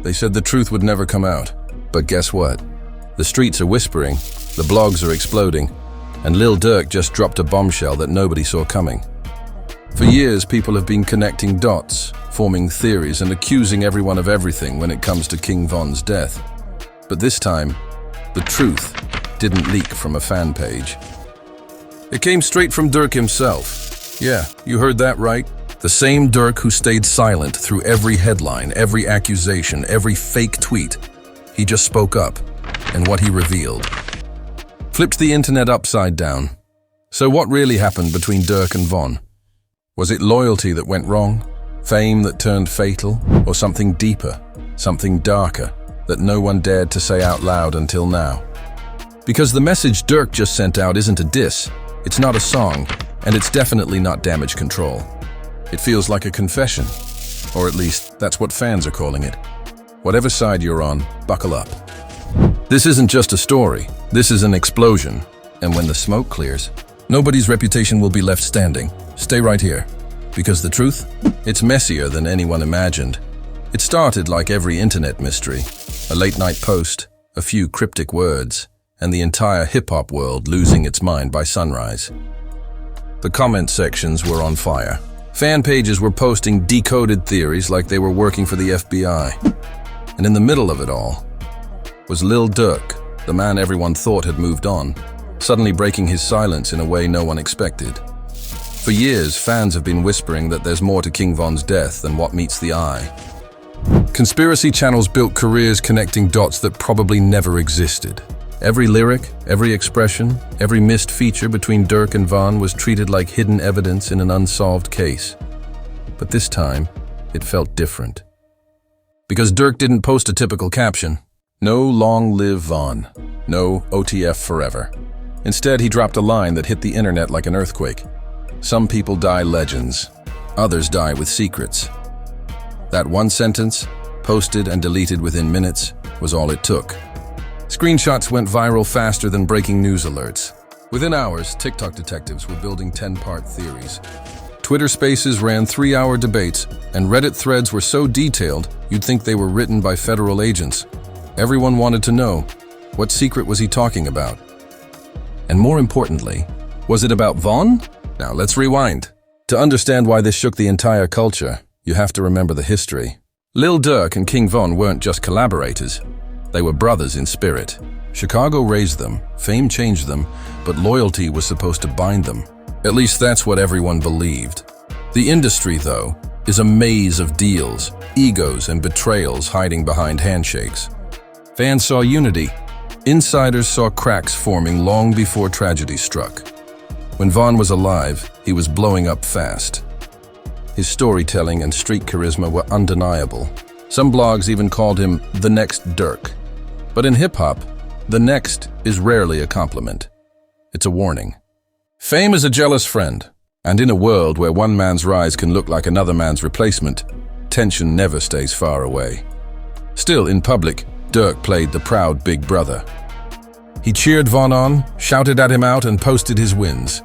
They said the truth would never come out. But guess what? The streets are whispering, the blogs are exploding, and Lil Durk just dropped a bombshell that nobody saw coming. For years, people have been connecting dots, forming theories, and accusing everyone of everything when it comes to King Von's death. But this time, the truth didn't leak from a fan page. It came straight from Durk himself. Yeah, you heard that right. The same Durk who stayed silent through every headline, every accusation, every fake tweet. He just spoke up, and what he revealed flipped the internet upside down. So what really happened between Durk and Von? Was it loyalty that went wrong? Fame that turned fatal? Or something deeper, something darker, that no one dared to say out loud until now? Because the message Durk just sent out isn't a diss, it's not a song, and it's definitely not damage control. It feels like a confession, or at least that's what fans are calling it. Whatever side you're on, buckle up. This isn't just a story, this is an explosion, and when the smoke clears, nobody's reputation will be left standing. Stay right here, because the truth, it's messier than anyone imagined. It started like every internet mystery, a late-night post, a few cryptic words, and the entire hip-hop world losing its mind by sunrise. The comment sections were on fire. Fan pages were posting decoded theories like they were working for the FBI. And in the middle of it all was Lil Durk, the man everyone thought had moved on, suddenly breaking his silence in a way no one expected. For years, fans have been whispering that there's more to King Von's death than what meets the eye. Conspiracy channels built careers connecting dots that probably never existed. Every lyric, every expression, every missed feature between Durk and Von was treated like hidden evidence in an unsolved case. But this time, it felt different. Because Durk didn't post a typical caption. No long live Von. No OTF forever. Instead, he dropped a line that hit the internet like an earthquake. Some people die legends. Others die with secrets. That one sentence, posted and deleted within minutes, was all it took. Screenshots went viral faster than breaking news alerts. Within hours, TikTok detectives were building 10-part theories. Twitter Spaces ran 3-hour debates, and Reddit threads were so detailed you'd think they were written by federal agents. Everyone wanted to know, what secret was he talking about? And more importantly, was it about Von? Now let's rewind. To understand why this shook the entire culture, you have to remember the history. Lil Durk and King Von weren't just collaborators. They were brothers in spirit. Chicago raised them, fame changed them, but loyalty was supposed to bind them. At least that's what everyone believed. The industry, though, is a maze of deals, egos, and betrayals hiding behind handshakes. Fans saw unity. Insiders saw cracks forming long before tragedy struck. When Von was alive, he was blowing up fast. His storytelling and street charisma were undeniable. Some blogs even called him the next Durk. But in hip-hop, the next is rarely a compliment. It's a warning. Fame is a jealous friend, and in a world where one man's rise can look like another man's replacement, tension never stays far away. Still, in public, Durk played the proud big brother. He cheered Von on, shouted at him out, and posted his wins.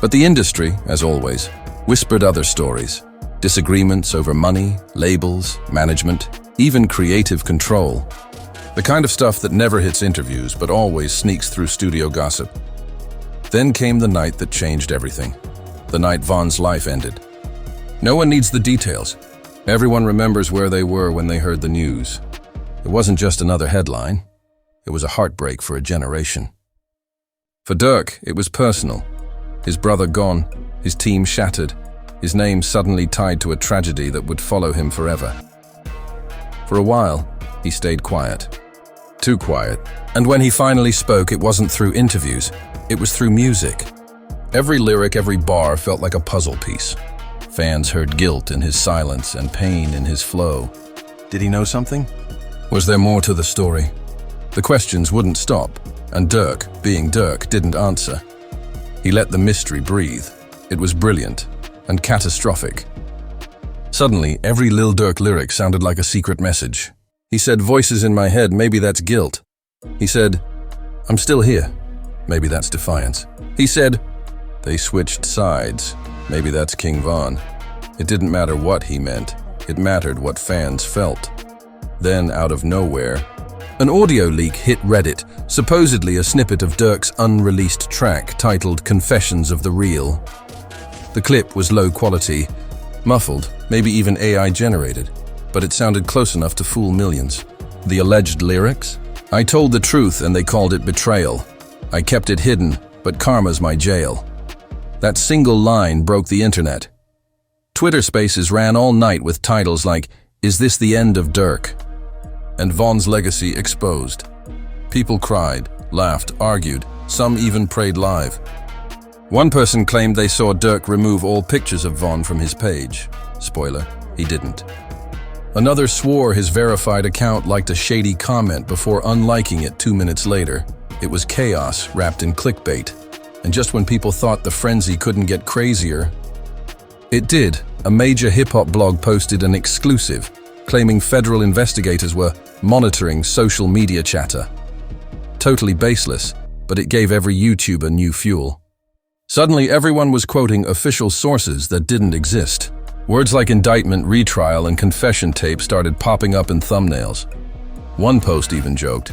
But the industry, as always, whispered other stories. Disagreements over money, labels, management, even creative control. The kind of stuff that never hits interviews but always sneaks through studio gossip. Then came the night that changed everything. The night Von's life ended. No one needs the details. Everyone remembers where they were when they heard the news. It wasn't just another headline. It was a heartbreak for a generation. For Durk, it was personal. His brother gone, his team shattered, his name suddenly tied to a tragedy that would follow him forever. For a while, he stayed quiet. Too quiet. And when he finally spoke, it wasn't through interviews, it was through music. Every lyric, every bar felt like a puzzle piece. Fans heard guilt in his silence and pain in his flow. Did he know something? Was there more to the story? The questions wouldn't stop, and Durk, being Durk, didn't answer. He let the mystery breathe. It was brilliant and catastrophic. Suddenly, every Lil Durk lyric sounded like a secret message. He said, "Voices in my head, maybe that's guilt." He said, "I'm still here." Maybe that's defiance. He said, "They switched sides." Maybe that's King Von. It didn't matter what he meant. It mattered what fans felt. Then, out of nowhere, an audio leak hit Reddit, supposedly a snippet of Durk's unreleased track titled Confessions of the Real. The clip was low quality, muffled, maybe even AI generated, but it sounded close enough to fool millions. The alleged lyrics? I told the truth and they called it betrayal. I kept it hidden, but karma's my jail. That single line broke the internet. Twitter Spaces ran all night with titles like, "Is this the end of Durk?" and Von's legacy exposed. People cried, laughed, argued, some even prayed live. One person claimed they saw Durk remove all pictures of Von from his page. Spoiler, he didn't. Another swore his verified account liked a shady comment before unliking it 2 minutes later. It was chaos wrapped in clickbait. And just when people thought the frenzy couldn't get crazier, it did. A major hip-hop blog posted an exclusive, claiming federal investigators were monitoring social media chatter. Totally baseless, but it gave every YouTuber new fuel. Suddenly, everyone was quoting official sources that didn't exist. Words like indictment, retrial, and confession tape started popping up in thumbnails. One post even joked,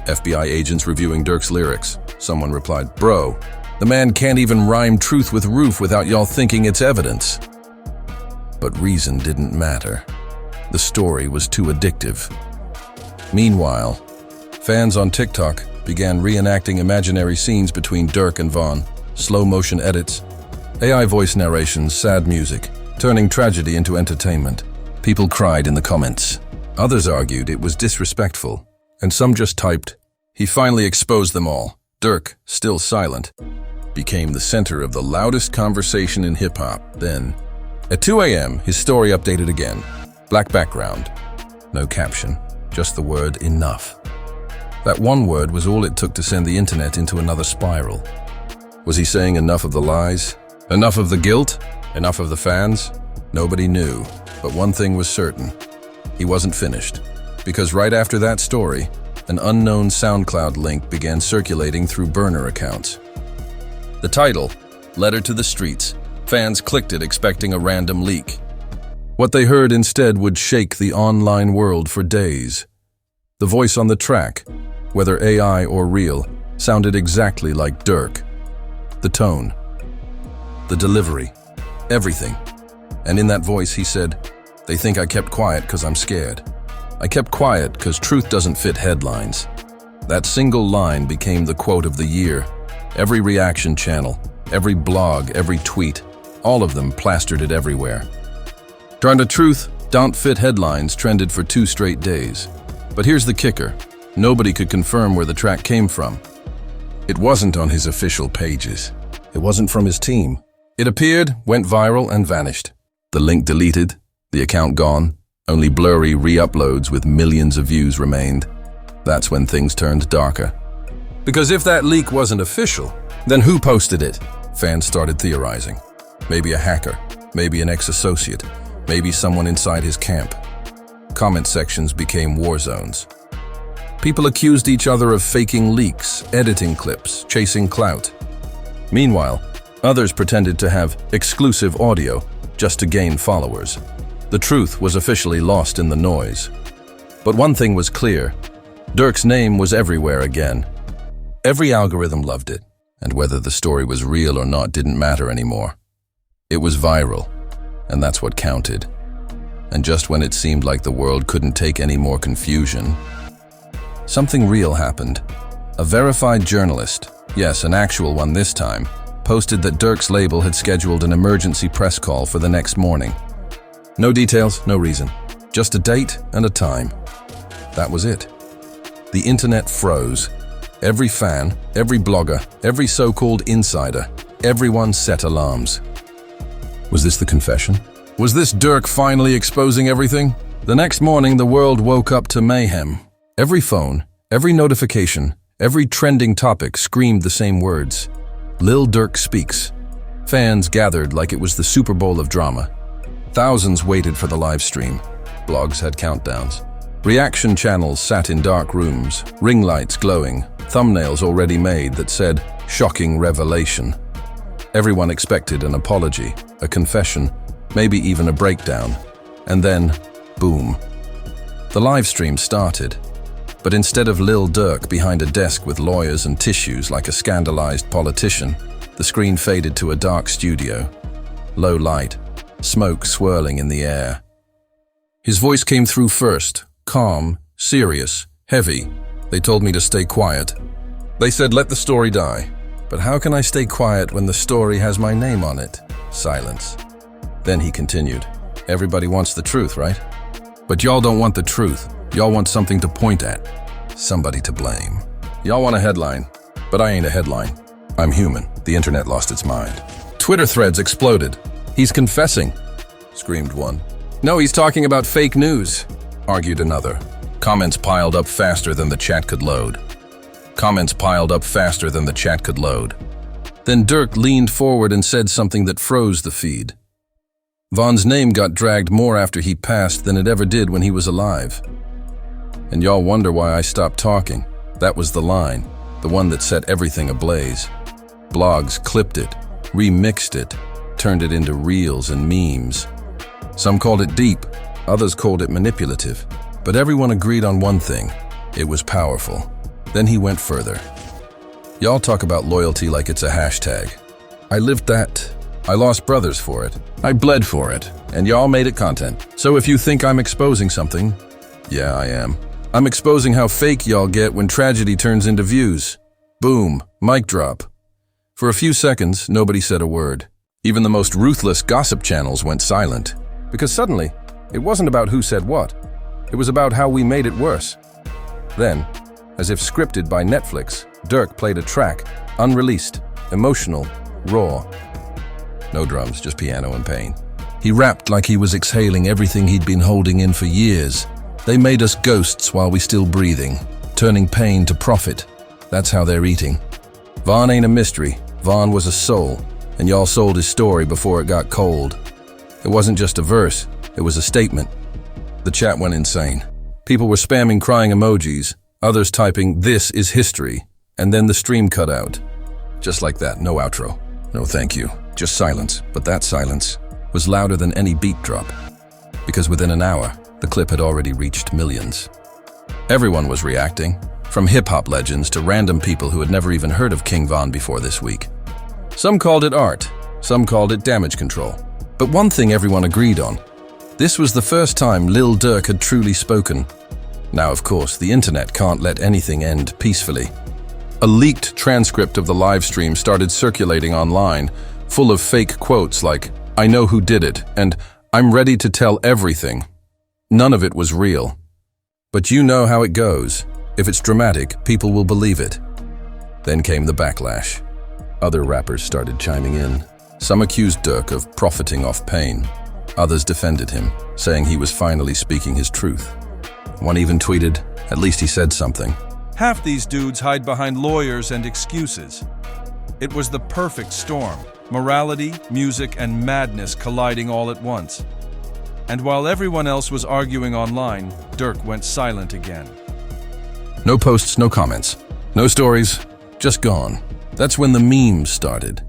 "FBI agents reviewing Durk's lyrics." Someone replied, "Bro, the man can't even rhyme truth with roof without y'all thinking it's evidence." But reason didn't matter. The story was too addictive. Meanwhile, fans on TikTok began reenacting imaginary scenes between Durk and Von. Slow-motion edits, AI voice narrations, sad music, turning tragedy into entertainment. People cried in the comments. Others argued it was disrespectful, and some just typed, "He finally exposed them all." Durk, still silent, became the center of the loudest conversation in hip-hop. Then, at 2 a.m., his story updated again. Black background, no caption, just the word enough. That one word was all it took to send the internet into another spiral. Was he saying enough of the lies? Enough of the guilt? Enough of the fans? Nobody knew, but one thing was certain. He wasn't finished, because right after that story, an unknown SoundCloud link began circulating through burner accounts. The title, Letter to the Streets. Fans clicked it expecting a random leak. What they heard instead would shake the online world for days. The voice on the track, whether AI or real, sounded exactly like Durk. The tone, the delivery, everything. And in that voice he said, "They think I kept quiet because I'm scared. I kept quiet because truth doesn't fit headlines." That single line became the quote of the year. Every reaction channel, every blog, every tweet, all of them plastered it everywhere. Trying to truth, don't fit headlines trended for 2 straight days. But here's the kicker. Nobody could confirm where the track came from. It wasn't on his official pages. It wasn't from his team. It appeared, went viral, and vanished. The link deleted, the account gone. Only blurry re-uploads with millions of views remained. That's when things turned darker. Because if that leak wasn't official, then who posted it? Fans started theorizing. Maybe a hacker, maybe an ex-associate, maybe someone inside his camp. Comment sections became war zones. People accused each other of faking leaks, editing clips, chasing clout. Meanwhile, others pretended to have exclusive audio just to gain followers. The truth was officially lost in the noise. But one thing was clear. Durk's name was everywhere again. Every algorithm loved it, and whether the story was real or not didn't matter anymore. It was viral, and that's what counted. And just when it seemed like the world couldn't take any more confusion, something real happened. A verified journalist, yes, an actual one this time, posted that Durk's label had scheduled an emergency press call for the next morning. No details, no reason. Just a date and a time. That was it. The internet froze. Every fan, every blogger, every so-called insider, everyone set alarms. Was this the confession? Was this Durk finally exposing everything? The next morning, the world woke up to mayhem. Every phone, every notification, every trending topic screamed the same words. Lil Durk speaks. Fans gathered like it was the Super Bowl of drama. Thousands waited for the live stream. Blogs had countdowns. Reaction channels sat in dark rooms, ring lights glowing, thumbnails already made that said, "Shocking revelation." Everyone expected an apology, a confession, maybe even a breakdown. And then, boom. The live stream started, but instead of Lil Durk behind a desk with lawyers and tissues like a scandalized politician, the screen faded to a dark studio. Low light, smoke swirling in the air. His voice came through first, calm, serious, heavy. They told me to stay quiet. They said, let the story die. But how can I stay quiet when the story has my name on it? Silence. Then he continued, everybody wants the truth, right? But y'all don't want the truth. Y'all want something to point at. Somebody to blame. Y'all want a headline, but I ain't a headline. I'm human. The internet lost its mind. Twitter threads exploded. He's confessing, screamed one. No, he's talking about fake news, argued another. Comments piled up faster than the chat could load. Comments piled up faster than the chat could load. Then Durk leaned forward and said something that froze the feed. Von's name got dragged more after he passed than it ever did when he was alive. And y'all wonder why I stopped talking. That was the line, the one that set everything ablaze. Blogs clipped it, remixed it, turned it into reels and memes. Some called it deep, others called it manipulative. But everyone agreed on one thing, it was powerful. Then he went further. Y'all talk about loyalty like it's a hashtag. I lived that. I lost brothers for it. I bled for it. And y'all made it content. So if you think I'm exposing something, yeah, I am. I'm exposing how fake y'all get when tragedy turns into views. Boom, mic drop. For a few seconds, nobody said a word. Even the most ruthless gossip channels went silent. Because suddenly, it wasn't about who said what. It was about how we made it worse. Then, as if scripted by Netflix, Durk played a track, unreleased, emotional, raw. No drums, just piano and pain. He rapped like he was exhaling everything he'd been holding in for years. They made us ghosts while we still breathing, turning pain to profit. That's how they're eating. Von ain't a mystery. Von was a soul, and y'all sold his story before it got cold. It wasn't just a verse, it was a statement. The chat went insane. People were spamming crying emojis, others typing, "This is history," and then the stream cut out. Just like that, no outro. No thank you, just silence. But that silence was louder than any beat drop. Because within an hour, the clip had already reached millions. Everyone was reacting, from hip-hop legends to random people who had never even heard of King Von before this week. Some called it art, some called it damage control. But one thing everyone agreed on. This was the first time Lil Durk had truly spoken. Now, of course, the internet can't let anything end peacefully. A leaked transcript of the live stream started circulating online, full of fake quotes like, "I know who did it," and "I'm ready to tell everything." None of it was real. But you know how it goes. If it's dramatic, people will believe it. Then came the backlash. Other rappers started chiming in. Some accused Durk of profiting off pain. Others defended him, saying he was finally speaking his truth. One even tweeted, "At least he said something." Half these dudes hide behind lawyers and excuses. It was the perfect storm. Morality, music, and madness colliding all at once. And while everyone else was arguing online, Durk went silent again. No posts, no comments. No stories, just gone. That's when the memes started.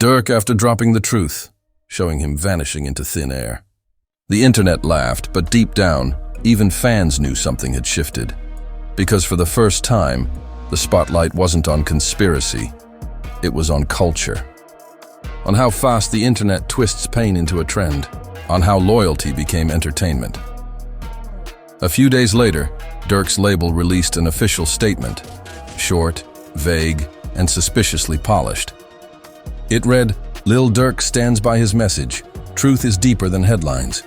Durk after dropping the truth, showing him vanishing into thin air. The internet laughed, but deep down, even fans knew something had shifted. Because for the first time, the spotlight wasn't on conspiracy, it was on culture. On how fast the internet twists pain into a trend, on how loyalty became entertainment. A few days later, Durk's label released an official statement, short, vague, and suspiciously polished. It read, "Lil Durk stands by his message. Truth is deeper than headlines.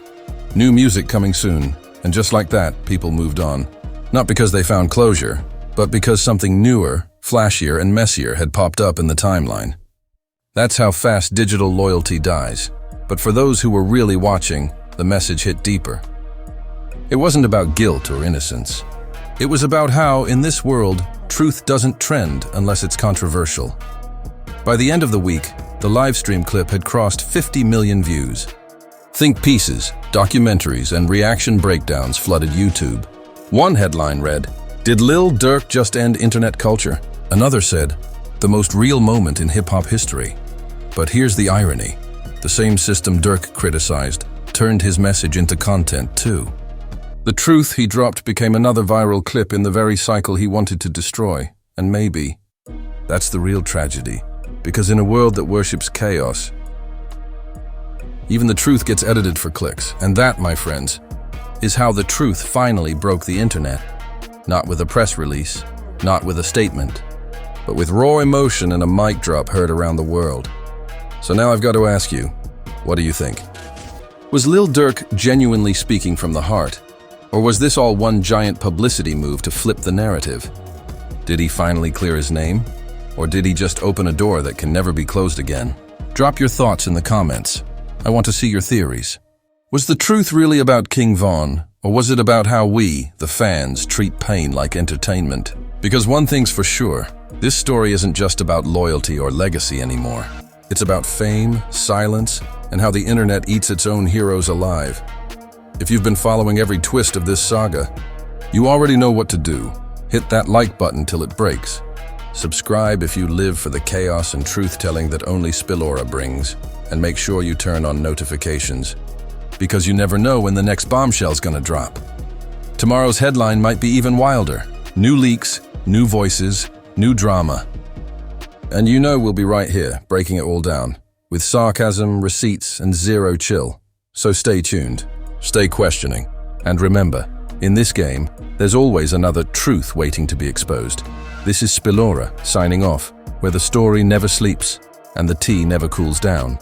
New music coming soon." And just like that, people moved on. Not because they found closure, but because something newer, flashier, and messier had popped up in the timeline. That's how fast digital loyalty dies. But for those who were really watching, the message hit deeper. It wasn't about guilt or innocence. It was about how, in this world, truth doesn't trend unless it's controversial. By the end of the week, the livestream clip had crossed 50 million views. Think pieces, documentaries, and reaction breakdowns flooded YouTube. One headline read, "Did Lil Durk just end internet culture?" Another said, "The most real moment in hip-hop history." But here's the irony. The same system Durk criticized turned his message into content too. The truth he dropped became another viral clip in the very cycle he wanted to destroy. And maybe that's the real tragedy. Because in a world that worships chaos, even the truth gets edited for clicks. And that, my friends, is how the truth finally broke the internet. Not with a press release, not with a statement, but with raw emotion and a mic drop heard around the world. So now I've got to ask you, what do you think? Was Lil Durk genuinely speaking from the heart? Or was this all one giant publicity move to flip the narrative? Did he finally clear his name? Or did he just open a door that can never be closed again? Drop your thoughts in the comments. I want to see your theories. Was the truth really about King Von? Or was it about how we, the fans, treat pain like entertainment? Because one thing's for sure, this story isn't just about loyalty or legacy anymore. It's about fame, silence, and how the internet eats its own heroes alive. If you've been following every twist of this saga, you already know what to do. Hit that like button till it breaks. Subscribe if you live for the chaos and truth-telling that only Spillora brings, and make sure you turn on notifications, because you never know when the next bombshell's gonna drop. Tomorrow's headline might be even wilder. New leaks, new voices, new drama. And you know we'll be right here, breaking it all down, with sarcasm, receipts, and zero chill. So stay tuned, stay questioning, and remember, in this game, there's always another truth waiting to be exposed. This is Spillora, signing off, where the story never sleeps and the tea never cools down.